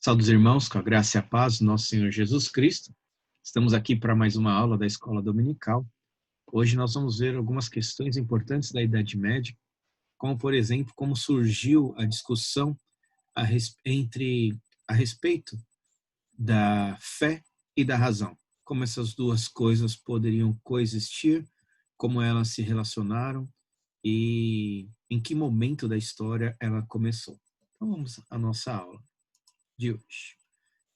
Saudos irmãos, com a graça e a paz do nosso Senhor Jesus Cristo. Estamos aqui para mais uma aula da Escola Dominical. Hoje nós vamos ver algumas questões importantes da Idade Média, como, por exemplo, como surgiu a discussão a respeito da fé e da razão. Como essas duas coisas poderiam coexistir, como elas se relacionaram e em que momento da história ela começou. Então vamos à nossa aula de hoje.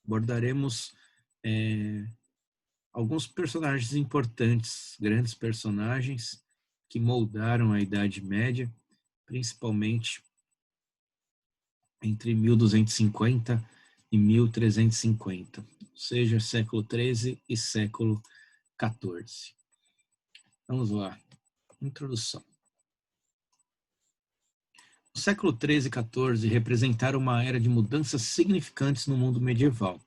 Abordaremos alguns personagens importantes, grandes personagens que moldaram a Idade Média, principalmente entre 1250 e 1350, ou seja, século XIII e século XIV. Vamos lá, introdução. O século XIII e XIV representaram uma era de mudanças significantes no mundo medieval.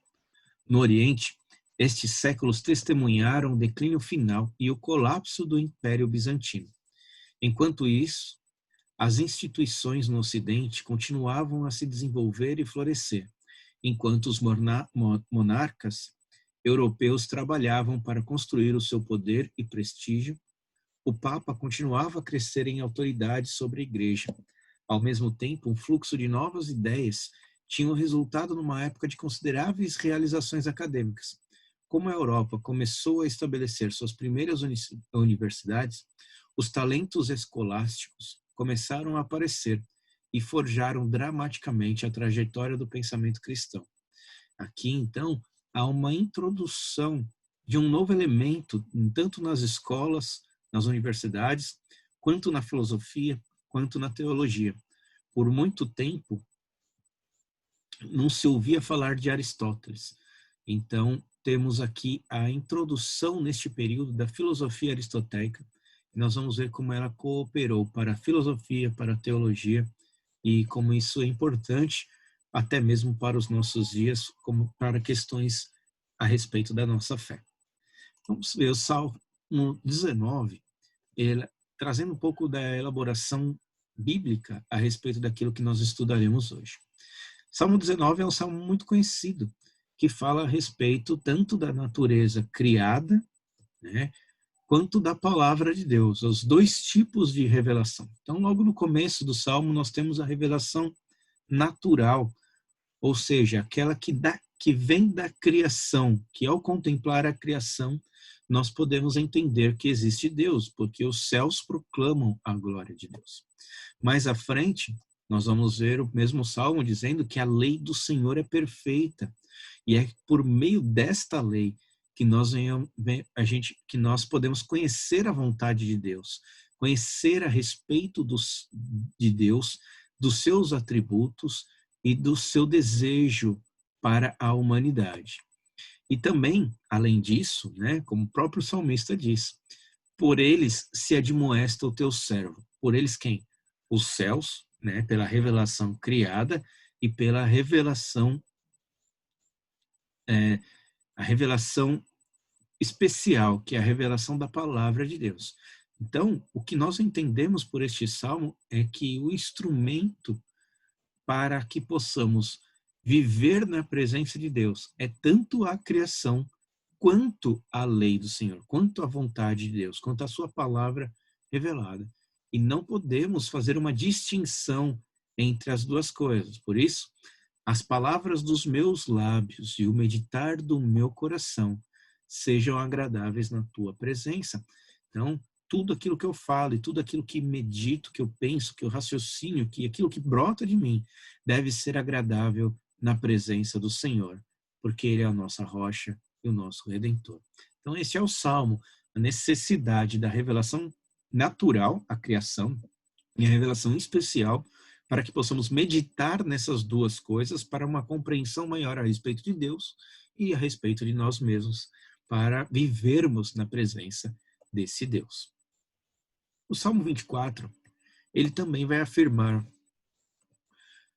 No Oriente, estes séculos testemunharam o declínio final e o colapso do Império Bizantino. Enquanto isso, as instituições no Ocidente continuavam a se desenvolver e florescer, enquanto os monarcas europeus trabalhavam para construir o seu poder e prestígio. O Papa continuava a crescer em autoridade sobre a Igreja. Ao mesmo tempo, um fluxo de novas ideias tinha resultado numa época de consideráveis realizações acadêmicas. Como a Europa começou a estabelecer suas primeiras universidades, os talentos escolásticos começaram a aparecer e forjaram dramaticamente a trajetória do pensamento cristão. Aqui, então, há uma introdução de um novo elemento, tanto nas escolas, nas universidades, quanto na filosofia, quanto na teologia. Por muito tempo, não se ouvia falar de Aristóteles. Então, temos aqui a introdução neste período da filosofia aristotélica. Nós vamos ver como ela cooperou para a filosofia, para a teologia, e como isso é importante até mesmo para os nossos dias, como para questões a respeito da nossa fé. Vamos ver o Salmo 19, ele, trazendo um pouco da elaboração bíblica a respeito daquilo que nós estudaremos hoje. Salmo 19 é um salmo muito conhecido, que fala a respeito tanto da natureza criada, né, quanto da palavra de Deus, os dois tipos de revelação. Então, logo no começo do salmo, nós temos a revelação natural, ou seja, aquela que vem da criação, que ao contemplar a criação, nós podemos entender que existe Deus, porque os céus proclamam a glória de Deus. Mais à frente, nós vamos ver o mesmo salmo dizendo que a lei do Senhor é perfeita, e é por meio desta lei que nós podemos conhecer a vontade de Deus, conhecer a respeito de Deus, dos seus atributos e do seu desejo para a humanidade. E também, além disso, né, como o próprio salmista diz, por eles se admoesta o teu servo. Por eles quem? Os céus, né, pela revelação criada e pela revelação a revelação especial, que é a revelação da palavra de Deus. Então, o que nós entendemos por este salmo é que o instrumento para que possamos viver na presença de Deus é tanto a criação quanto a lei do Senhor, quanto a vontade de Deus, quanto a sua palavra revelada. E não podemos fazer uma distinção entre as duas coisas. Por isso, as palavras dos meus lábios e o meditar do meu coração sejam agradáveis na tua presença. Então, tudo aquilo que eu falo e tudo aquilo que medito, que eu penso, que eu raciocínio, que aquilo que brota de mim deve ser agradável na presença do Senhor, porque Ele é a nossa rocha e o nosso Redentor. Então, esse é o Salmo, a necessidade da revelação natural, a criação, e a revelação especial, para que possamos meditar nessas duas coisas para uma compreensão maior a respeito de Deus e a respeito de nós mesmos, para vivermos na presença desse Deus. O Salmo 24, ele também vai afirmar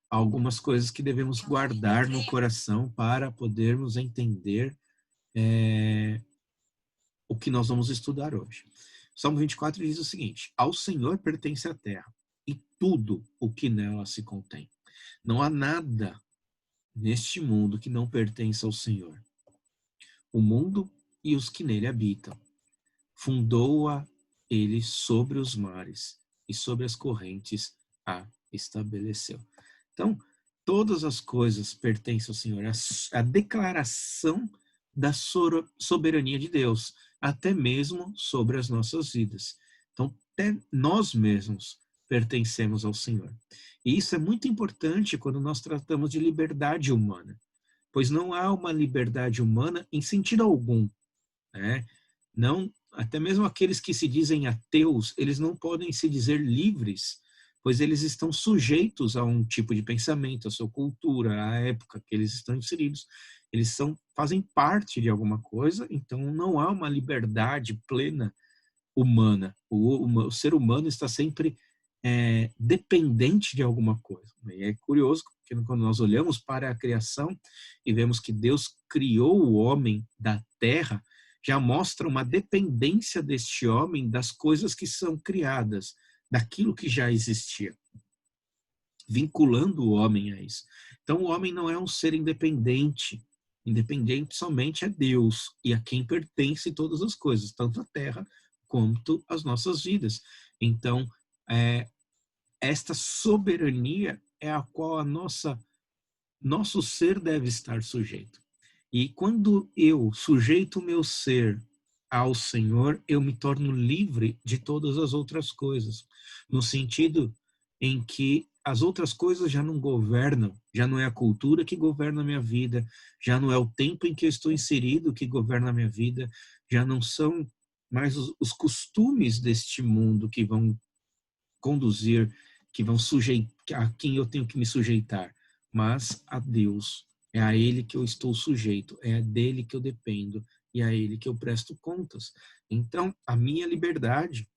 algumas coisas que devemos guardar no coração para podermos entender o que nós vamos estudar hoje. O Salmo 24 diz o seguinte: ao Senhor pertence a terra e tudo o que nela se contém. Não há nada neste mundo que não pertence ao Senhor, o mundo e os que nele habitam. Fundou-a ele sobre os mares e sobre as correntes a estabeleceu. Então, todas as coisas pertencem ao Senhor. A declaração da soberania de Deus, até mesmo sobre as nossas vidas. Então, até nós mesmos pertencemos ao Senhor. E isso é muito importante quando nós tratamos de liberdade humana, pois não há uma liberdade humana em sentido algum, né? Não, até mesmo aqueles que se dizem ateus, eles não podem se dizer livres, pois eles estão sujeitos a um tipo de pensamento, a sua cultura, à época que eles estão inseridos. Eles fazem parte de alguma coisa, então não há uma liberdade plena humana. O ser humano está sempre dependente de alguma coisa. E é curioso, porque quando nós olhamos para a criação e vemos que Deus criou o homem da terra, já mostra uma dependência deste homem das coisas que são criadas, daquilo que já existia, vinculando o homem a isso. Então, o homem não é um ser independente. Independente somente é Deus e a quem pertence todas as coisas, tanto a terra quanto as nossas vidas. Então, esta soberania é a qual nosso ser deve estar sujeito. E quando eu sujeito o meu ser ao Senhor, eu me torno livre de todas as outras coisas, no sentido em que as outras coisas já não governam, já não é a cultura que governa a minha vida, já não é o tempo em que eu estou inserido que governa a minha vida, já não são mais os costumes deste mundo que vão conduzir, que vão sujeitar, a quem eu tenho que me sujeitar, mas a Deus. É a Ele que eu estou sujeito, é dele que eu dependo e é a Ele que eu presto contas. Então, a minha liberdade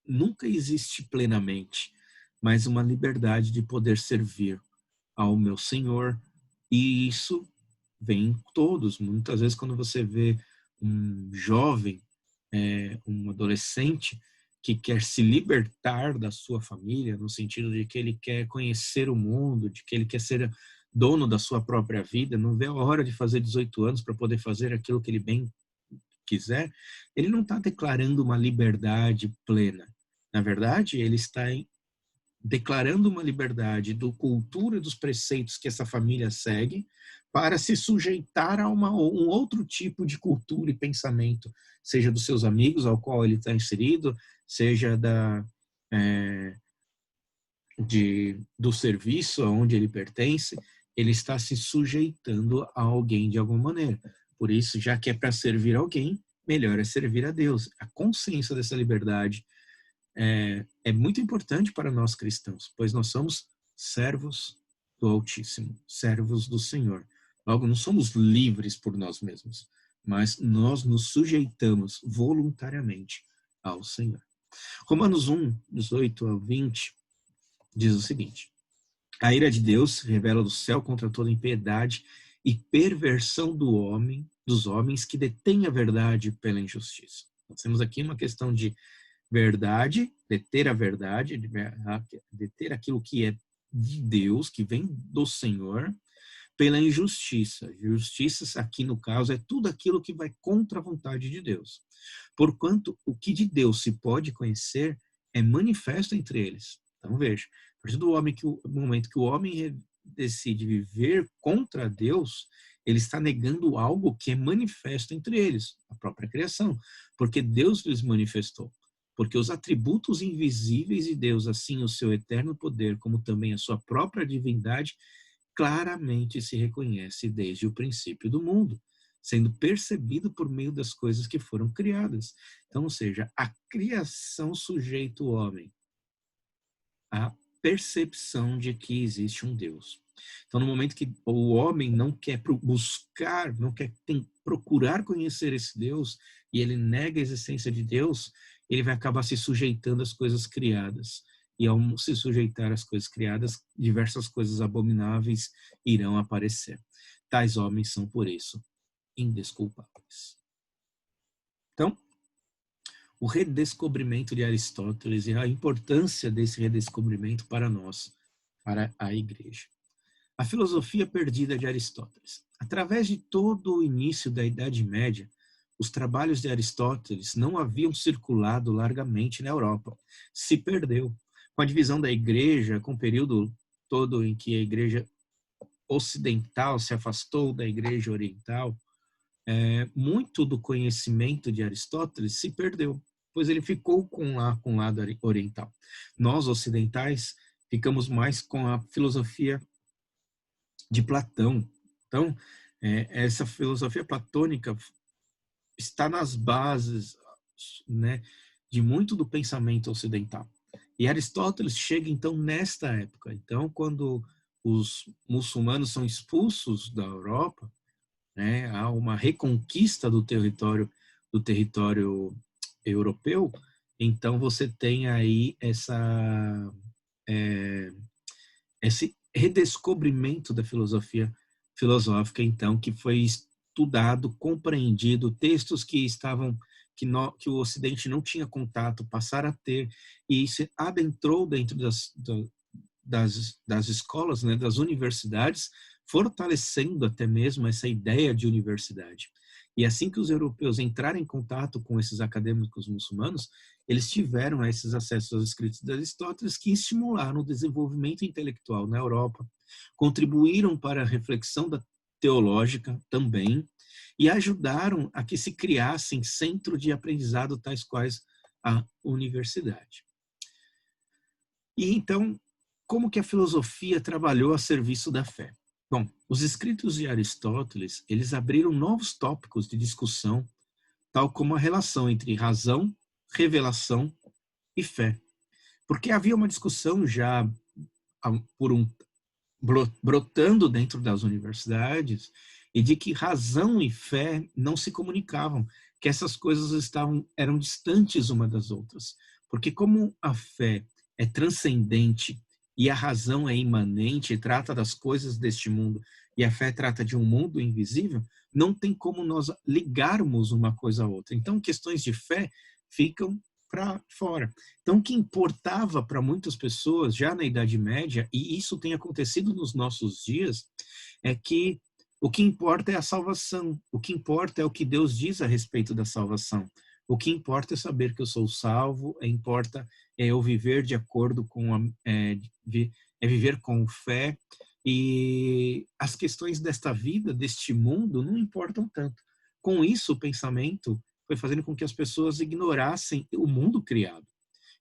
nunca existe plenamente, mas uma liberdade de poder servir ao meu Senhor, e isso vem em todos. Muitas vezes, quando você vê um jovem, um adolescente que quer se libertar da sua família, no sentido de que ele quer conhecer o mundo, de que ele quer ser dono da sua própria vida, não vê a hora de fazer 18 anos para poder fazer aquilo que ele bem quiser, ele não está declarando uma liberdade plena. Na verdade, ele está declarando uma liberdade do cultura e dos preceitos que essa família segue para se sujeitar a um outro tipo de cultura e pensamento, seja dos seus amigos ao qual ele está inserido, seja do serviço aonde ele pertence, ele está se sujeitando a alguém de alguma maneira. Por isso, já que é para servir alguém, melhor é servir a Deus. A consciência dessa liberdade é muito importante para nós cristãos, pois nós somos servos do Altíssimo, servos do Senhor. Logo, não somos livres por nós mesmos, mas nós nos sujeitamos voluntariamente ao Senhor. Romanos 1, 18 a 20, diz o seguinte: a ira de Deus se revela do céu contra toda impiedade e perversão dos homens que detêm a verdade pela injustiça. Nós temos aqui uma questão de verdade, deter a verdade, deter aquilo que é de Deus, que vem do Senhor, pela injustiça. Justiça, aqui no caso, é tudo aquilo que vai contra a vontade de Deus. Porquanto o que de Deus se pode conhecer é manifesto entre eles. Então veja, a partir do momento que o homem decide viver contra Deus, ele está negando algo que é manifesto entre eles, a própria criação, porque Deus lhes manifestou. Porque os atributos invisíveis de Deus, assim o seu eterno poder, como também a sua própria divindade, claramente se reconhece desde o princípio do mundo, sendo percebido por meio das coisas que foram criadas. Então, ou seja, a criação sujeita o homem à percepção de que existe um Deus. Então, no momento que o homem não quer buscar, não quer procurar conhecer esse Deus, e ele nega a existência de Deus, ele vai acabar se sujeitando às coisas criadas. E ao se sujeitar às coisas criadas, diversas coisas abomináveis irão aparecer. Tais homens são, por isso, indesculpáveis. Então, o redescobrimento de Aristóteles e a importância desse redescobrimento para nós, para a igreja. A filosofia perdida de Aristóteles. Através de todo o início da Idade Média, os trabalhos de Aristóteles não haviam circulado largamente na Europa. Se perdeu. Com a divisão da igreja, com o período todo em que a igreja ocidental se afastou da igreja oriental, muito do conhecimento de Aristóteles se perdeu, pois ele ficou com o lado oriental. Nós, ocidentais, ficamos mais com a filosofia de Platão. Então, essa filosofia platônica está nas bases, né, de muito do pensamento ocidental. E Aristóteles chega, então, nesta época. Então, quando os muçulmanos são expulsos da Europa, né, há uma reconquista do território europeu, então você tem aí esse redescobrimento da filosofia filosófica, então, que foi estudado, compreendido, textos que estavam que o Ocidente não tinha contato passaram a ter, e se adentrou dentro das escolas, né, das universidades, fortalecendo até mesmo essa ideia de universidade. E assim que os europeus entraram em contato com esses acadêmicos muçulmanos, eles tiveram esses acessos aos escritos de Aristóteles que estimularam o desenvolvimento intelectual na Europa, contribuíram para a reflexão teológica também, e ajudaram a que se criassem centros de aprendizado tais quais a universidade. E então, como que a filosofia trabalhou a serviço da fé? Bom, os escritos de Aristóteles, eles abriram novos tópicos de discussão, tal como a relação entre razão, revelação e fé. Porque havia uma discussão já brotando dentro das universidades, e de que razão e fé não se comunicavam, que essas coisas eram distantes uma das outras. Porque como a fé é transcendente e a razão é imanente e trata das coisas deste mundo, e a fé trata de um mundo invisível, não tem como nós ligarmos uma coisa a outra. Então, questões de fé ficam para fora. Então, o que importava para muitas pessoas já na Idade Média, e isso tem acontecido nos nossos dias, é que o que importa é a salvação, o que importa é o que Deus diz a respeito da salvação. O que importa é saber que eu sou salvo, importa é eu viver de acordo com viver com fé, e as questões desta vida, deste mundo, não importam tanto. Com isso, o pensamento foi fazendo com que as pessoas ignorassem o mundo criado.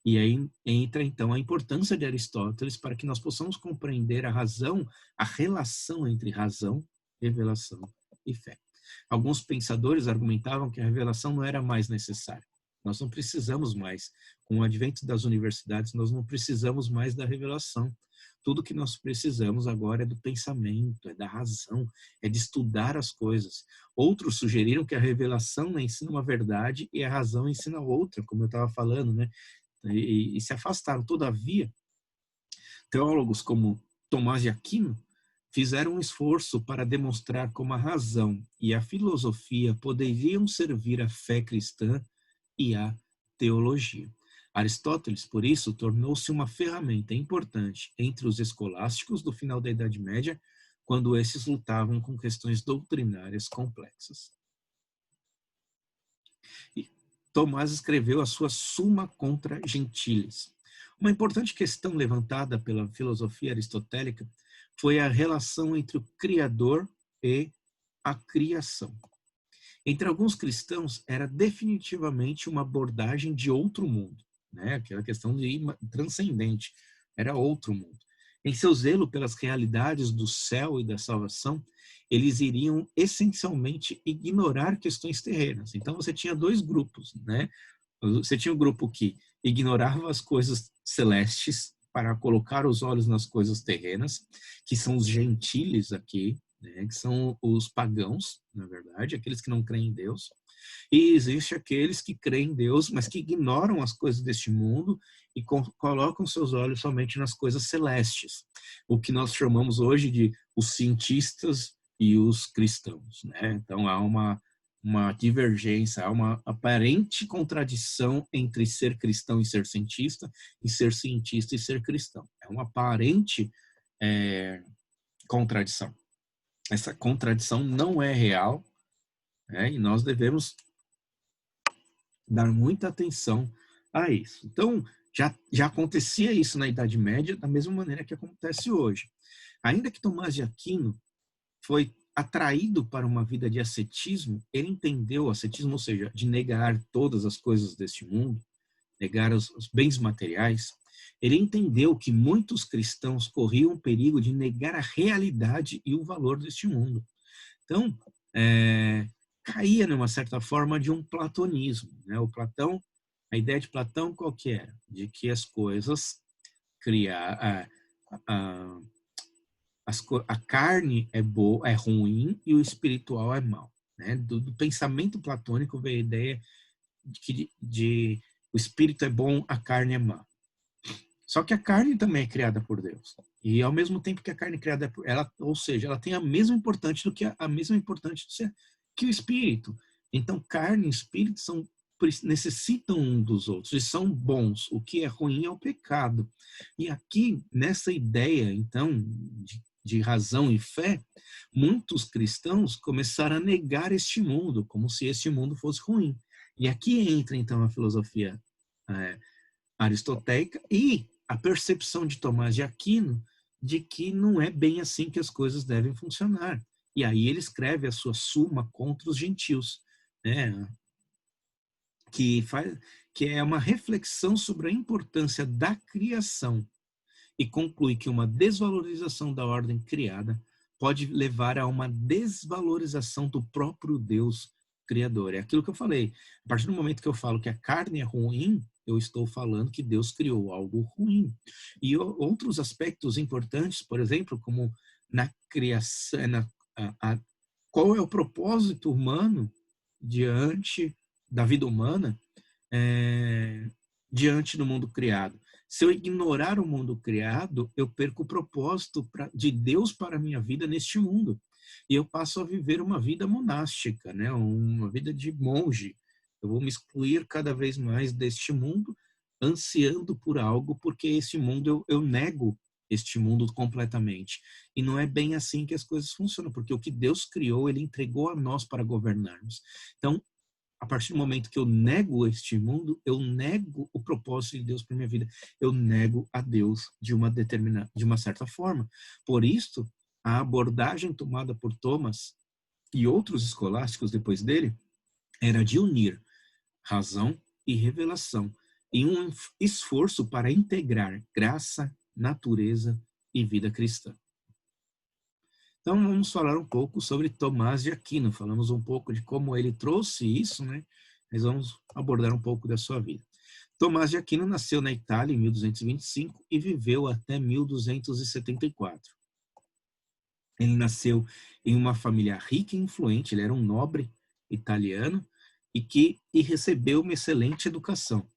E aí entra, então, a importância de Aristóteles para que nós possamos compreender a razão, a relação entre razão, revelação e fé. Alguns pensadores argumentavam que a revelação não era mais necessária. Nós não precisamos mais. Com o advento das universidades, nós não precisamos mais da revelação. Tudo que nós precisamos agora é do pensamento, é da razão, é de estudar as coisas. Outros sugeriram que a revelação ensina uma verdade e a razão ensina outra, como eu estava falando, né? E se afastaram. Todavia, teólogos como Tomás de Aquino fizeram um esforço para demonstrar como a razão e a filosofia poderiam servir à fé cristã e à teologia. Aristóteles, por isso, tornou-se uma ferramenta importante entre os escolásticos do final da Idade Média, quando esses lutavam com questões doutrinárias complexas. E Tomás escreveu a sua Summa contra Gentiles. Uma importante questão levantada pela filosofia aristotélica foi a relação entre o Criador e a criação. Entre alguns cristãos, era definitivamente uma abordagem de outro mundo, né? Aquela questão de transcendente, era outro mundo. Em seu zelo pelas realidades do céu e da salvação, eles iriam essencialmente ignorar questões terrenas. Então você tinha dois grupos, né? Você tinha um grupo que ignorava as coisas celestes para colocar os olhos nas coisas terrenas, que são os gentiles aqui, né, que são os pagãos, na verdade, aqueles que não creem em Deus. E existe aqueles que creem em Deus, mas que ignoram as coisas deste mundo e colocam seus olhos somente nas coisas celestes, o que nós chamamos hoje de os cientistas e os cristãos, né? Então há uma divergência, há uma aparente contradição entre ser cristão e ser cientista e ser cientista e ser cristão. É uma aparente contradição. Essa contradição não é real, né? E nós devemos dar muita atenção a isso. Então, já acontecia isso na Idade Média da mesma maneira que acontece hoje. Ainda que Tomás de Aquino foi atraído para uma vida de ascetismo, ele entendeu o ascetismo, ou seja, de negar todas as coisas deste mundo, negar os bens materiais. Ele entendeu que muitos cristãos corriam o perigo de negar a realidade e o valor deste mundo. Então, caía, numa certa forma, de um platonismo, né? O Platão, a ideia de Platão qual que era? De que as coisas a carne é boa, é ruim e o espiritual é mau, né? Do pensamento platônico veio a ideia de que o espírito é bom, a carne é má. Só que a carne também é criada por Deus. E ao mesmo tempo que a carne é criada por ela, ou seja, ela tem a mesma importância que o espírito. Então, carne e espírito necessitam um dos outros e são bons. O que é ruim é o pecado. E aqui, nessa ideia, então, de razão e fé, muitos cristãos começaram a negar este mundo, como se este mundo fosse ruim. E aqui entra, então, a filosofia aristotélica e a percepção de Tomás de Aquino de que não é bem assim que as coisas devem funcionar. E aí ele escreve a sua Suma contra os gentios, né? que é uma reflexão sobre a importância da criação e conclui que uma desvalorização da ordem criada pode levar a uma desvalorização do próprio Deus criador. É aquilo que eu falei. A partir do momento que eu falo que a carne é ruim, eu estou falando que Deus criou algo ruim. E outros aspectos importantes, por exemplo, como na criação, qual é o propósito humano diante da vida humana, diante do mundo criado. Se eu ignorar o mundo criado, eu perco o propósito de Deus para a minha vida neste mundo. E eu passo a viver uma vida monástica, né? Uma vida de monge. Eu vou me excluir cada vez mais deste mundo, ansiando por algo, porque esse mundo eu nego este mundo completamente. E não é bem assim que as coisas funcionam, porque o que Deus criou, ele entregou a nós para governarmos. Então, a partir do momento que eu nego este mundo, eu nego o propósito de Deus para minha vida. Eu nego a Deus de uma certa forma. Por isso, a abordagem tomada por Thomas e outros escolásticos depois dele era de unir razão e revelação em um esforço para integrar graça, natureza e vida cristã. Então, vamos falar um pouco sobre Tomás de Aquino. Falamos um pouco de como ele trouxe isso, né? Mas vamos abordar um pouco da sua vida. Tomás de Aquino nasceu na Itália em 1225 e viveu até 1274. Ele nasceu em uma família rica e influente, ele era um nobre italiano e recebeu uma excelente educação.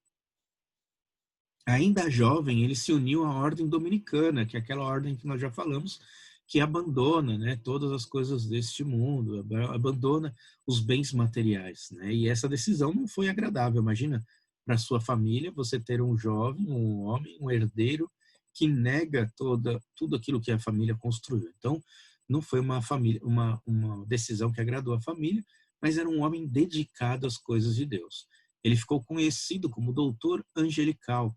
Ainda jovem, ele se uniu à ordem dominicana, que é aquela ordem que nós já falamos, que abandona, né, todas as coisas deste mundo, abandona os bens materiais, né? E essa decisão não foi agradável. Imagina, para sua família, você ter um jovem, um homem, um herdeiro que nega tudo aquilo que a família construiu. Então, não foi uma decisão que agradou a família, mas era um homem dedicado às coisas de Deus. Ele ficou conhecido como doutor angelical,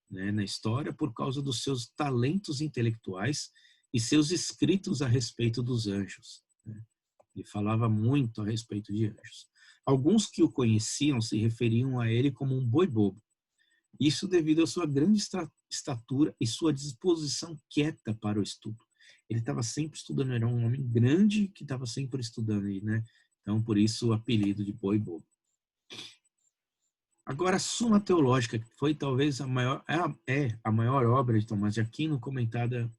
né, na história por causa dos seus talentos intelectuais e seus escritos a respeito dos anjos, né? Ele falava muito a respeito de anjos. Alguns que o conheciam se referiam a ele como um boi bobo. Isso devido à sua grande estatura e sua disposição quieta para o estudo. Ele estava sempre estudando, era um homem grande que estava sempre estudando, né? Então, por isso o apelido de boi bobo. Agora, a Suma Teológica, que foi talvez a maior obra de Tomás de Aquino, comentada,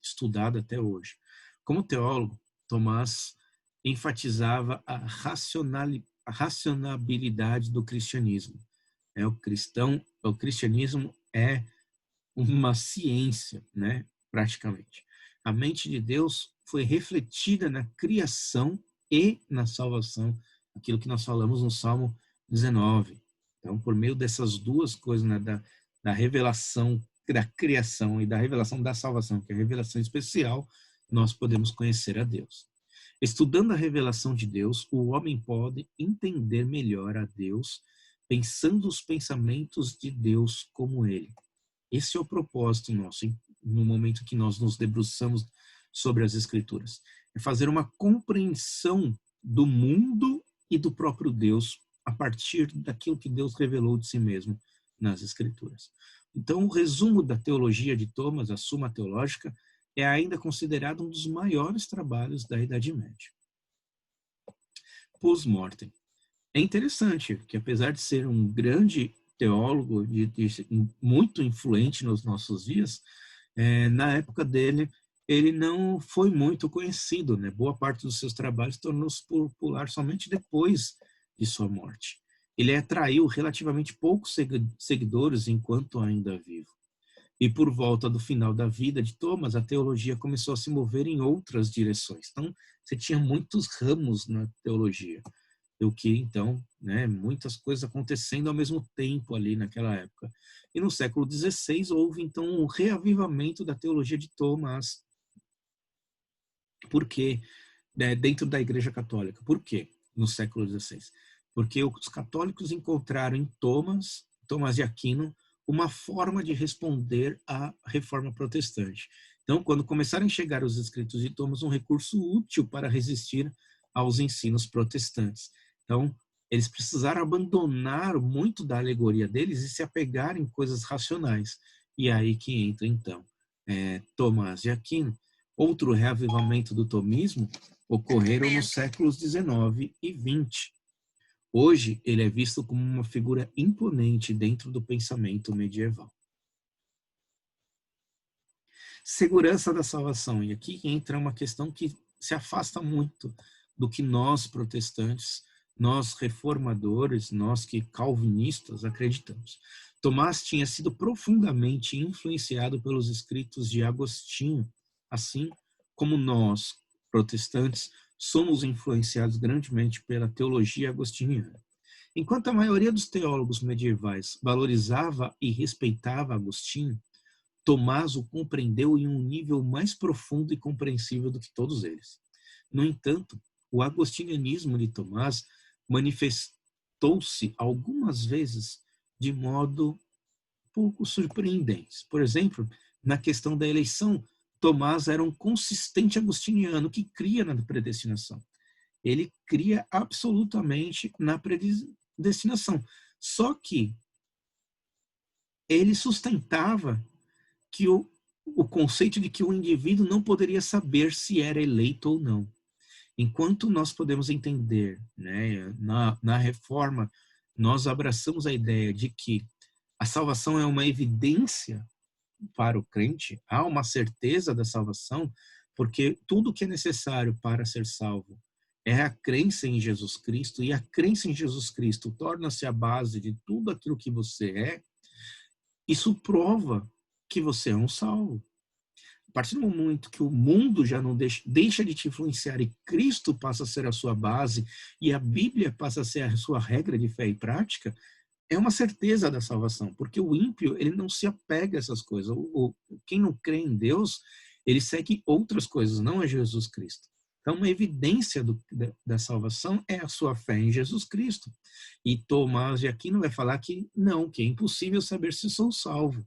estudada até hoje. Como teólogo, Tomás enfatizava a racionalidade do cristianismo. O cristianismo é uma ciência, né, praticamente. A mente de Deus foi refletida na criação e na salvação, aquilo que nós falamos no Salmo 19. Então, por meio dessas duas coisas, né, da revelação da criação e da revelação da salvação, que é a revelação especial, nós podemos conhecer a Deus. Estudando a revelação de Deus, o homem pode entender melhor a Deus, pensando os pensamentos de Deus como ele. Esse é o propósito nosso, no momento que nós nos debruçamos sobre as Escrituras. É fazer uma compreensão do mundo e do próprio Deus a partir daquilo que Deus revelou de si mesmo nas Escrituras. Então, o resumo da teologia de Thomas, a Suma Teológica, é ainda considerado um dos maiores trabalhos da Idade Média. Post-mortem. É interessante que, apesar de ser um grande teólogo, muito influente nos nossos dias, na época dele, ele não foi muito conhecido, né? Boa parte dos seus trabalhos tornou-se popular somente depois de sua morte. Ele atraiu relativamente poucos seguidores enquanto ainda vivo. E por volta do final da vida de Thomas, a teologia começou a se mover em outras direções. Então, você tinha muitos ramos na teologia. O que, então, né, muitas coisas acontecendo ao mesmo tempo ali naquela época. E no século XVI houve, então, um reavivamento da teologia de Thomas. Por quê? Dentro da Igreja Católica. Por quê? No século XVI. Porque os católicos encontraram em Thomas de Aquino, uma forma de responder à reforma protestante. Então, quando começaram a chegar os escritos de Thomas, um recurso útil para resistir aos ensinos protestantes. Então, eles precisaram abandonar muito da alegoria deles e se apegar em coisas racionais. E aí que entra, então, Tomás de Aquino. Outro reavivamento do tomismo ocorreram nos séculos XIX e XX. Hoje, ele é visto como uma figura imponente dentro do pensamento medieval. Segurança da salvação. E aqui entra uma questão que se afasta muito do que nós, protestantes, nós reformadores, nós que calvinistas acreditamos. Tomás tinha sido profundamente influenciado pelos escritos de Agostinho, assim como nós, protestantes, somos influenciados grandemente pela teologia agostiniana. Enquanto a maioria dos teólogos medievais valorizava e respeitava Agostinho, Tomás o compreendeu em um nível mais profundo e compreensível do que todos eles. No entanto, o agostinianismo de Tomás manifestou-se algumas vezes de modo pouco surpreendente. Por exemplo, na questão da eleição, Tomás era um consistente agostiniano que cria na predestinação. Ele cria absolutamente na predestinação. Só que ele sustentava que o conceito de que o indivíduo não poderia saber se era eleito ou não. Enquanto nós podemos entender, né, na reforma, nós abraçamos a ideia de que a salvação é uma evidência para o crente, há uma certeza da salvação, porque tudo que é necessário para ser salvo é a crença em Jesus Cristo, e a crença em Jesus Cristo torna-se a base de tudo aquilo que você é. Isso prova que você é um salvo. A partir do momento que o mundo já não deixa de te influenciar e Cristo passa a ser a sua base e a Bíblia passa a ser a sua regra de fé e prática, é uma certeza da salvação, porque o ímpio, ele não se apega a essas coisas. Quem não crê em Deus, ele segue outras coisas, não a Jesus Cristo. Então, uma evidência da salvação é a sua fé em Jesus Cristo. E Tomás de Aquino vai falar que não, que é impossível saber se sou salvo.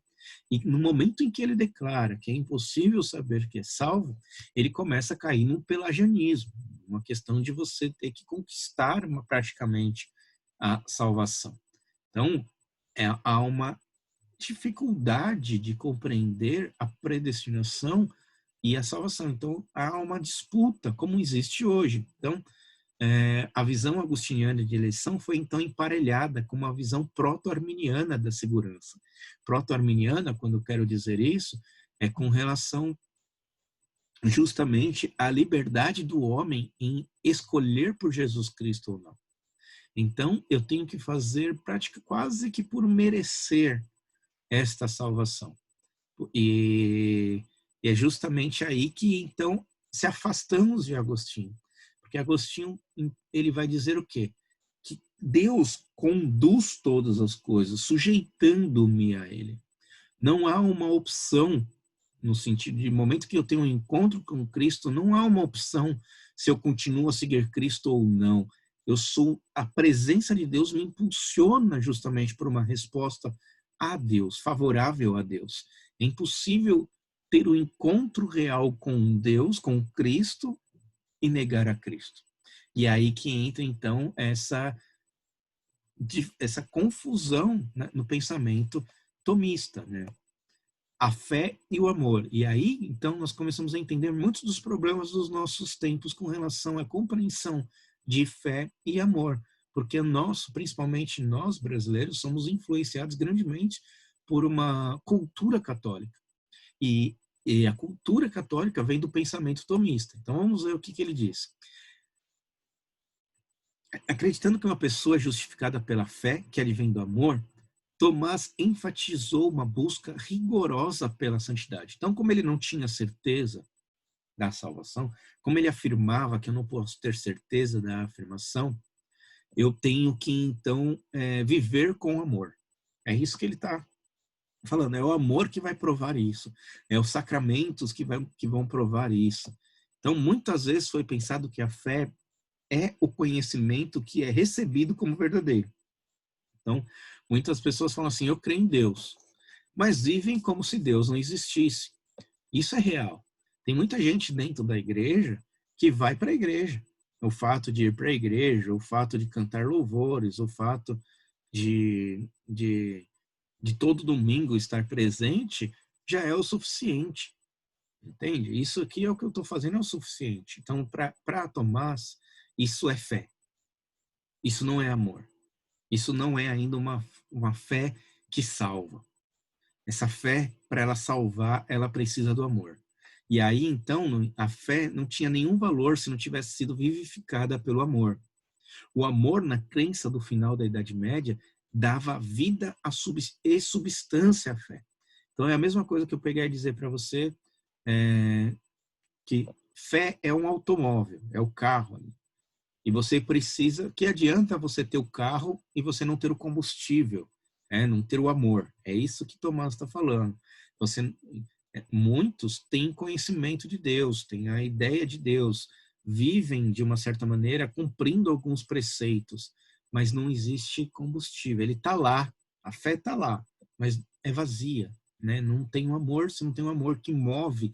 E no momento em que ele declara que é impossível saber que é salvo, ele começa a cair no pelagianismo, uma questão de você ter que conquistar praticamente a salvação. Então, há uma dificuldade de compreender a predestinação e a salvação. Então, há uma disputa, como existe hoje. Então, a visão agostiniana de eleição foi, então, emparelhada com uma visão proto-arminiana da segurança. Proto-arminiana, quando eu quero dizer isso, é com relação justamente à liberdade do homem em escolher por Jesus Cristo ou não. Então, eu tenho que fazer prática quase que por merecer esta salvação. E é justamente aí que, então, se afastamos de Agostinho. Porque Agostinho, ele vai dizer o quê? Que Deus conduz todas as coisas, sujeitando-me a ele. Não há uma opção, no sentido de momento que eu tenho um encontro com Cristo, não há uma opção se eu continuo a seguir Cristo ou não. A presença de Deus me impulsiona justamente por uma resposta a Deus, favorável a Deus. É impossível ter o encontro real com Deus, com Cristo, e negar a Cristo. E aí que entra, então, essa confusão, né, no pensamento tomista, né? A fé e o amor. E aí, então, nós começamos a entender muitos dos problemas dos nossos tempos com relação à compreensão de fé e amor. Porque nós, principalmente nós brasileiros, somos influenciados grandemente por uma cultura católica. E a cultura católica vem do pensamento tomista. Então, vamos ver o que ele diz. Acreditando que uma pessoa é justificada pela fé, que advém do amor, Tomás enfatizou uma busca rigorosa pela santidade. Então, como ele não tinha certeza da salvação, como ele afirmava que eu não posso ter certeza da afirmação, eu tenho que, então, viver com amor. É isso que ele está falando, é o amor que vai provar isso, é os sacramentos que vão provar isso. Então, muitas vezes foi pensado que a fé é o conhecimento que é recebido como verdadeiro. Então, muitas pessoas falam assim, eu creio em Deus, mas vivem como se Deus não existisse. Isso é real. Tem muita gente dentro da igreja que vai para a igreja. O fato de ir para a igreja, o fato de cantar louvores, o fato de todo domingo estar presente, já é o suficiente. Entende? Isso aqui é o que eu estou fazendo, é o suficiente. Então, para Tomás, isso é fé. Isso não é amor. Isso não é ainda uma fé que salva. Essa fé, para ela salvar, ela precisa do amor. E aí, então, a fé não tinha nenhum valor se não tivesse sido vivificada pelo amor. O amor, na crença do final da Idade Média, dava vida e substância à fé. Então, é a mesma coisa que eu peguei a dizer para você, que fé é um automóvel, é o carro. E você precisa, que adianta você ter o carro e você não ter o combustível, não ter o amor. É isso que Tomás está falando. Muitos têm conhecimento de Deus, têm a ideia de Deus, vivem de uma certa maneira cumprindo alguns preceitos, mas não existe combustível. Ele está lá, a fé está lá, mas é vazia. Né? Não tem um amor, se não tem um amor que move.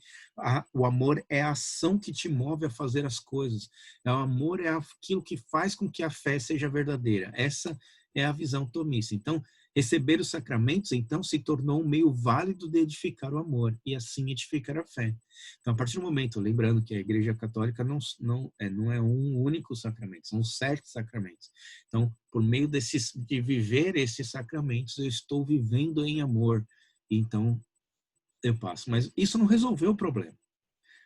O amor é a ação que te move a fazer as coisas. O amor é aquilo que faz com que a fé seja verdadeira. Essa é a visão tomista. Então, receber os sacramentos, então, se tornou um meio válido de edificar o amor e assim edificar a fé. Então, a partir do momento, lembrando que a Igreja Católica não é um único sacramento, são 7 sacramentos. Então, por meio de viver esses sacramentos, eu estou vivendo em amor. Então, eu passo. Mas isso não resolveu o problema.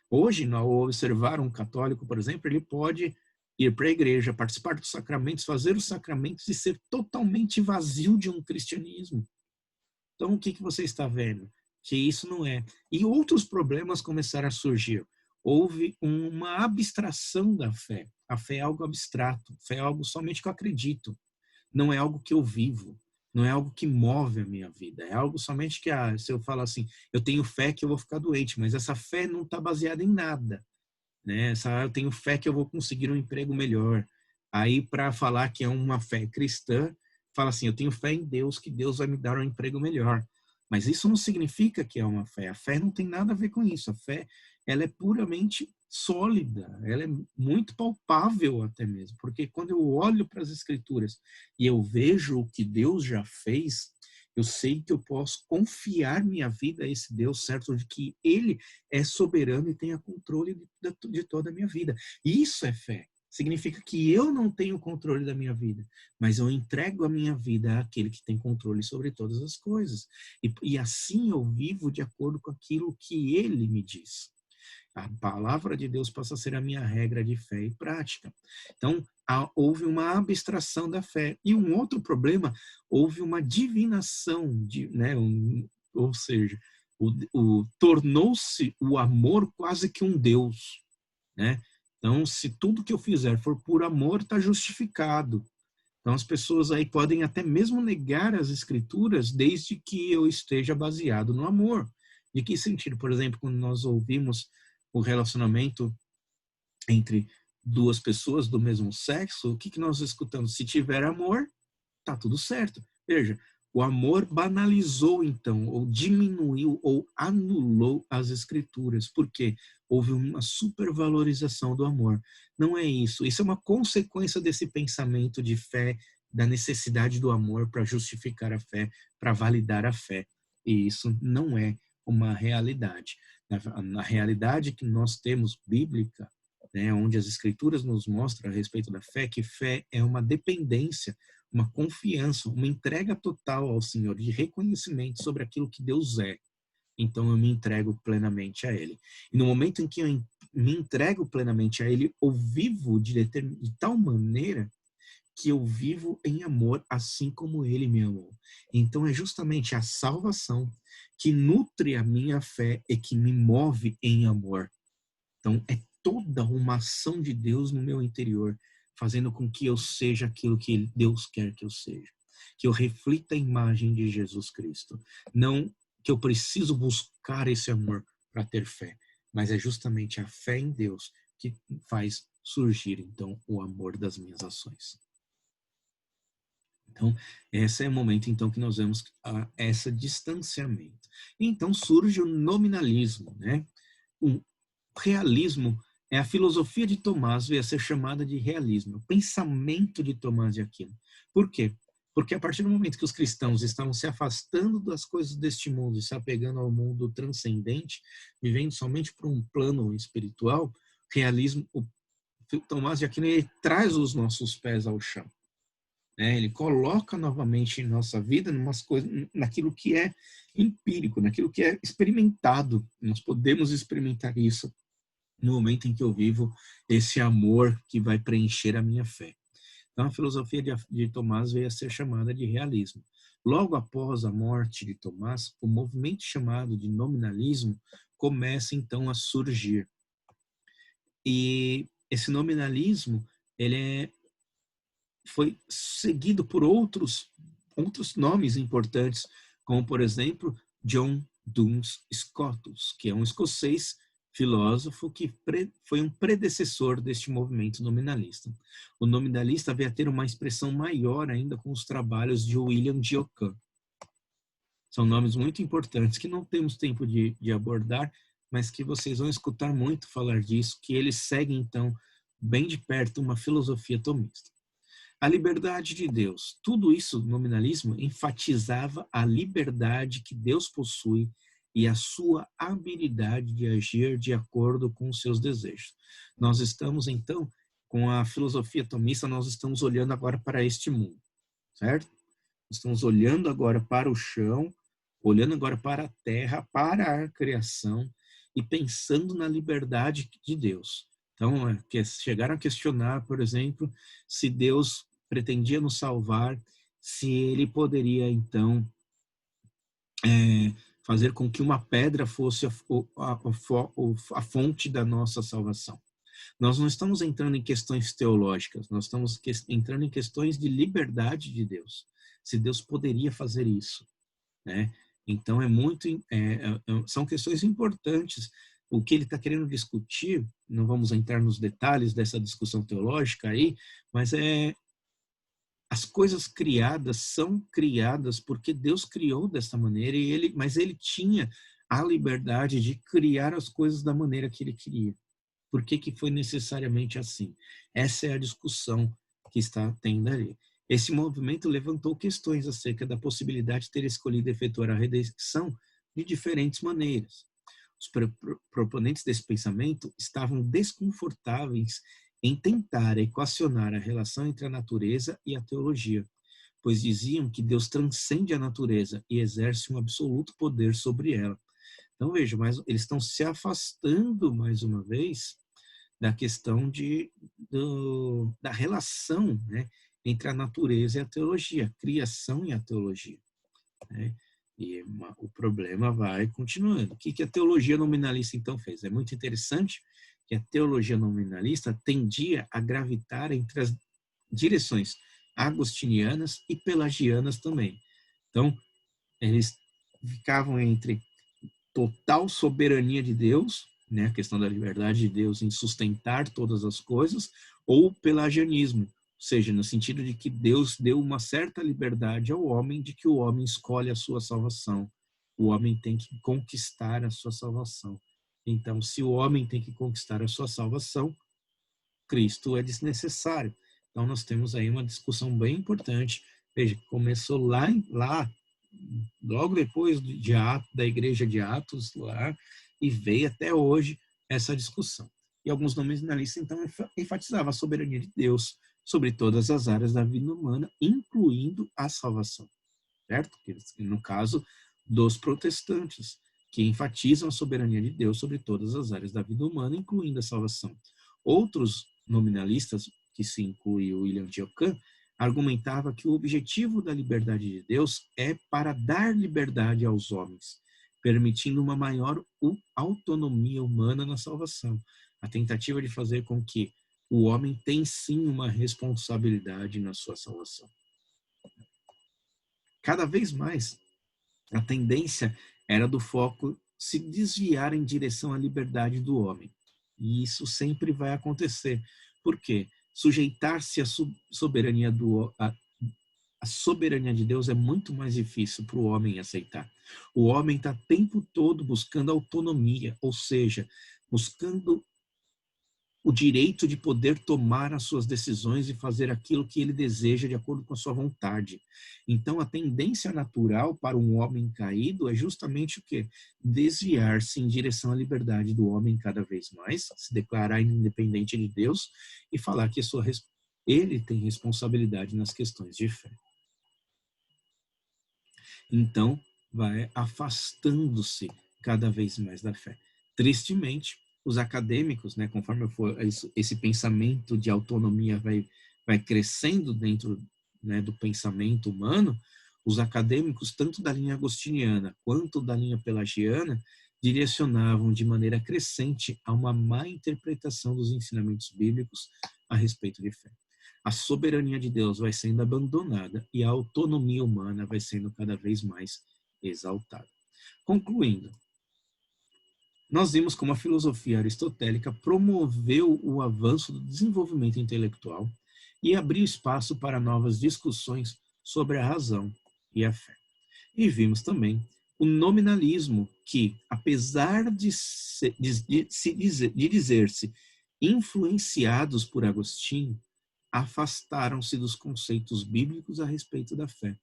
Hoje, ao observar um católico, por exemplo, ele pode ir para a igreja, participar dos sacramentos, fazer os sacramentos e ser totalmente vazio de um cristianismo. Então, o que você está vendo? Que isso não é. E outros problemas começaram a surgir. Houve uma abstração da fé. A fé é algo abstrato. A fé é algo somente que eu acredito. Não é algo que eu vivo. Não é algo que move a minha vida. É algo somente que, se eu falar assim, eu tenho fé que eu vou ficar doente, mas essa fé não está baseada em nada. Né? Eu tenho fé que eu vou conseguir um emprego melhor. Aí, para falar que é uma fé cristã, fala assim, eu tenho fé em Deus, que Deus vai me dar um emprego melhor. Mas isso não significa que é uma fé. A fé não tem nada a ver com isso. A fé, ela é puramente sólida, ela é muito palpável até mesmo, porque quando eu olho para as Escrituras e eu vejo o que Deus já fez, eu sei que eu posso confiar minha vida a esse Deus, certo? De que Ele é soberano e tem a controle de toda a minha vida. Isso é fé. Significa que eu não tenho controle da minha vida, mas eu entrego a minha vida àquele que tem controle sobre todas as coisas. E assim eu vivo de acordo com aquilo que Ele me diz. A palavra de Deus passa a ser a minha regra de fé e prática. Então, houve uma abstração da fé. E um outro problema, houve uma divinação, ou seja, tornou-se o amor quase que um Deus. Né? Então, se tudo que eu fizer for por amor, está justificado. Então, as pessoas aí podem até mesmo negar as Escrituras desde que eu esteja baseado no amor. De que sentido? Por exemplo, quando nós ouvimos o relacionamento entre duas pessoas do mesmo sexo, o que nós escutamos? Se tiver amor, tá tudo certo. Veja, o amor banalizou então, ou diminuiu, ou anulou as escrituras. Por quê? Houve uma supervalorização do amor. Não é isso. Isso é uma consequência desse pensamento de fé, da necessidade do amor para justificar a fé, para validar a fé. E isso não é uma realidade. Na realidade que nós temos bíblica, né, onde as escrituras nos mostram a respeito da fé, que fé é uma dependência, uma confiança, uma entrega total ao Senhor, de reconhecimento sobre aquilo que Deus é. Então eu me entrego plenamente a Ele. E no momento em que eu me entrego plenamente a Ele, eu vivo de tal maneira que eu vivo em amor, assim como Ele me amou. Então é justamente a salvação que nutre a minha fé e que me move em amor. Então é toda uma ação de Deus no meu interior, fazendo com que eu seja aquilo que Deus quer que eu seja. Que eu reflita a imagem de Jesus Cristo. Não que eu preciso buscar esse amor para ter fé, mas é justamente a fé em Deus que faz surgir, então, o amor das minhas ações. Então, esse é o momento, então, que nós vemos esse distanciamento. Então, surge o nominalismo, né? O realismo é a filosofia de Tomás, veio a ser chamada de realismo, o pensamento de Tomás de Aquino. Por quê? Porque a partir do momento que os cristãos estavam se afastando das coisas deste mundo e se apegando ao mundo transcendente, vivendo somente por um plano espiritual, realismo, o Tomás de Aquino, ele traz os nossos pés ao chão. Né? Ele coloca novamente em nossa vida naquilo que é empírico, naquilo que é experimentado. Nós podemos experimentar isso no momento em que eu vivo esse amor que vai preencher a minha fé. Então, a filosofia de Tomás veio a ser chamada de realismo. Logo após a morte de Tomás, o movimento chamado de nominalismo começa então a surgir. E esse nominalismo, foi seguido por outros nomes importantes, como, por exemplo, John Duns Scotus, que é um escocês filósofo que foi um predecessor deste movimento nominalista. O nominalista veio a ter uma expressão maior ainda com os trabalhos de William de Ockham. São nomes muito importantes que não temos tempo de abordar, mas que vocês vão escutar muito falar disso, que eles seguem, então, bem de perto uma filosofia tomista. A liberdade de Deus. Tudo isso, nominalismo, enfatizava a liberdade que Deus possui e a sua habilidade de agir de acordo com os seus desejos. Nós estamos, então, com a filosofia tomista, nós estamos olhando agora para este mundo, certo? Estamos olhando agora para o chão, olhando agora para a terra, para a criação e pensando na liberdade de Deus. Então, chegaram a questionar, por exemplo, se Deus pretendia nos salvar, se ele poderia, então, fazer com que uma pedra fosse a fonte da nossa salvação. Nós não estamos entrando em questões teológicas, nós estamos entrando em questões de liberdade de Deus. Se Deus poderia fazer isso, né? Então, são questões importantes. O que ele está querendo discutir, não vamos entrar nos detalhes dessa discussão teológica aí, mas as coisas criadas são criadas porque Deus criou dessa maneira, mas ele tinha a liberdade de criar as coisas da maneira que ele queria. Por que foi necessariamente assim? Essa é a discussão que está tendo ali. Esse movimento levantou questões acerca da possibilidade de ter escolhido efetuar a redenção de diferentes maneiras. Os proponentes desse pensamento estavam desconfortáveis em tentar equacionar a relação entre a natureza e a teologia, pois diziam que Deus transcende a natureza e exerce um absoluto poder sobre ela. Então, veja, mas eles estão se afastando, mais uma vez, da questão da relação, né, entre a natureza e a teologia, a criação e a teologia. Né? E o problema vai continuando. O que a teologia nominalista, então, fez? É muito interessante que a teologia nominalista tendia a gravitar entre as direções agostinianas e pelagianas também. Então, eles ficavam entre total soberania de Deus, né, a questão da liberdade de Deus em sustentar todas as coisas, ou pelagianismo, ou seja, no sentido de que Deus deu uma certa liberdade ao homem, de que o homem escolhe a sua salvação. O homem tem que conquistar a sua salvação. Então, se o homem tem que conquistar a sua salvação, Cristo é desnecessário. Então, nós temos aí uma discussão bem importante. Veja, começou lá logo depois da igreja de Atos, lá, e veio até hoje essa discussão. E alguns nominalistas, então, enfatizavam a soberania de Deus sobre todas as áreas da vida humana, incluindo a salvação, certo? No caso dos protestantes, que enfatizam a soberania de Deus sobre todas as áreas da vida humana, incluindo a salvação. Outros nominalistas, que se inclui o William de Ockham, argumentava que o objetivo da liberdade de Deus é para dar liberdade aos homens, permitindo uma maior autonomia humana na salvação. A tentativa de fazer com que o homem tenha sim uma responsabilidade na sua salvação. Cada vez mais, a tendência era do foco se desviar em direção à liberdade do homem. E isso sempre vai acontecer. Por quê? Sujeitar-se à soberania a soberania de Deus é muito mais difícil para o homem aceitar. O homem está o tempo todo buscando autonomia, ou seja, buscando o direito de poder tomar as suas decisões e fazer aquilo que ele deseja de acordo com a sua vontade. Então, a tendência natural para um homem caído é justamente o quê? Desviar-se em direção à liberdade do homem cada vez mais, se declarar independente de Deus e falar que ele tem responsabilidade nas questões de fé. Então, vai afastando-se cada vez mais da fé. Tristemente, os acadêmicos, né, conforme esse pensamento de autonomia vai crescendo dentro, né, do pensamento humano, os acadêmicos, tanto da linha agostiniana quanto da linha pelagiana, direcionavam de maneira crescente a uma má interpretação dos ensinamentos bíblicos a respeito de fé. A soberania de Deus vai sendo abandonada e a autonomia humana vai sendo cada vez mais exaltada. Concluindo, nós vimos como a filosofia aristotélica promoveu o avanço do desenvolvimento intelectual e abriu espaço para novas discussões sobre a razão e a fé. E vimos também o nominalismo que, apesar de dizer-se influenciados por Agostinho, afastaram-se dos conceitos bíblicos a respeito da fé,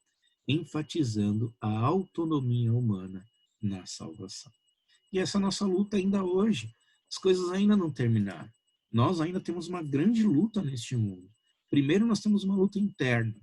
enfatizando a autonomia humana na salvação. E essa nossa luta ainda hoje, as coisas ainda não terminaram. Nós ainda temos uma grande luta neste mundo. Primeiro, nós temos uma luta interna,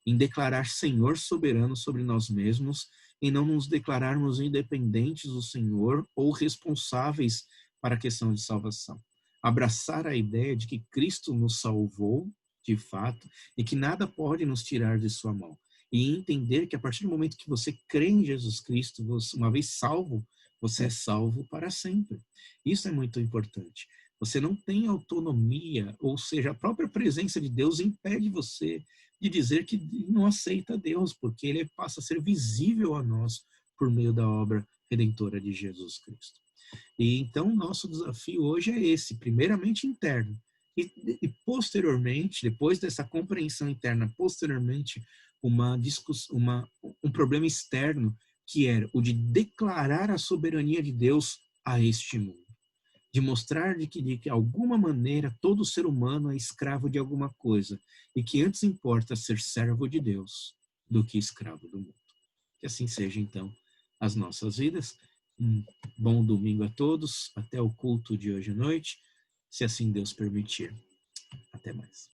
em declarar Senhor soberano sobre nós mesmos, em não nos declararmos independentes do Senhor ou responsáveis para a questão de salvação. Abraçar a ideia de que Cristo nos salvou, de fato, e que nada pode nos tirar de sua mão. E entender que a partir do momento que você crê em Jesus Cristo, uma vez salvo, você é salvo para sempre. Isso é muito importante. Você não tem autonomia, ou seja, a própria presença de Deus impede você de dizer que não aceita Deus, porque ele passa a ser visível a nós por meio da obra redentora de Jesus Cristo. E então, nosso desafio hoje é esse, primeiramente interno, e posteriormente, depois dessa compreensão interna, posteriormente, um problema externo, que era o de declarar a soberania de Deus a este mundo. De mostrar de que alguma maneira todo ser humano é escravo de alguma coisa e que antes importa ser servo de Deus do que escravo do mundo. Que assim seja, então, as nossas vidas. Um bom domingo a todos, até o culto de hoje à noite, se assim Deus permitir. Até mais.